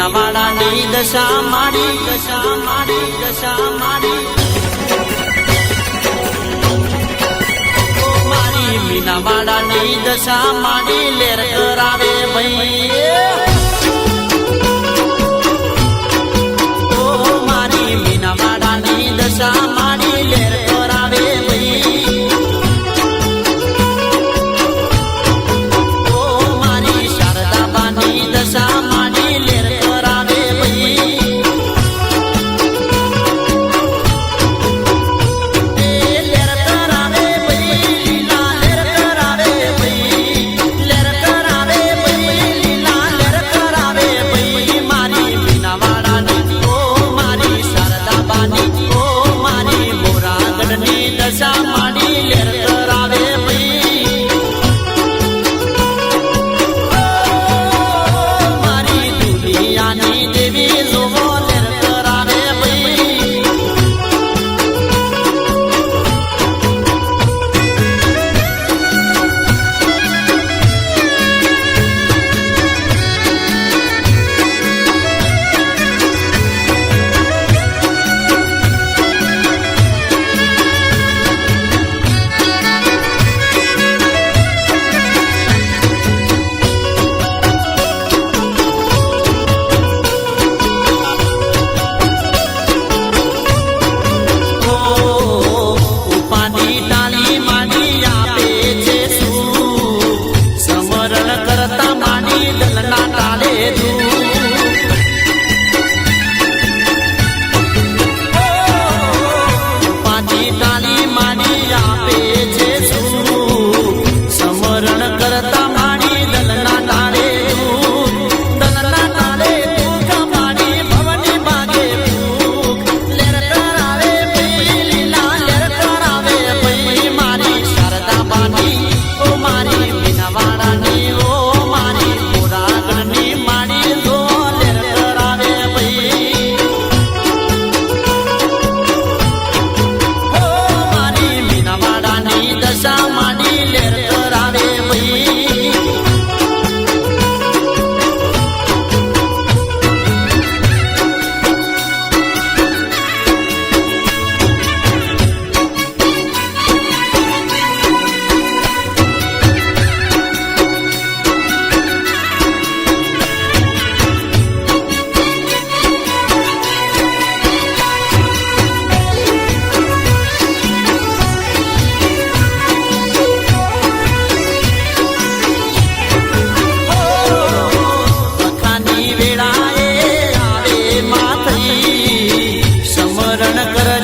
મીનાવાડાની દશા માડી દશા માડી દશા માડી મારી મીનાવાડાની દશા માડી લેર કરાવે ભાઈ મારી મીનાવાડાની દશા માડી લેર કરાવે ભાઈ મારી શારદાબાની દશા માડી લેર કરાવે ભાઈ લેર કરાવે ભાઈ લીલા લેર કરાવે ભાઈ લેર કરાવે ભાઈ લીલા લેર કરાવે ભાઈ મારી મીનાવાડાની મારી શારદાબાની મારી મોરાગઢની દશા માડી લેર કરાવે ભાઈ મારી દુનિયાની દેવી જોવો લેર કરાવે ભાઈ ઉપાની ટાળી માંડી આપે છે શું સમરણ કરતા માંડી દલના ટાળે ઉપાની ટાળી માંડી આપે છે શું સમરણ કરતા માંડી દલના ટાળે દલના ટાળે માડી ભવની ભાગે લેર કરાવે ભાઈ લીલા લેર કરાવે ભાઈ મારી શારદાબાની મારી મીનાવાડાની મારી મોરાગઢની માડી જો લેર કરાવે ભાઈ મારી મીનાવાડાની દશા માડી લેર કરાવે ભાઈ વખાની વેળાએ આવે માથઈ સમરણ કર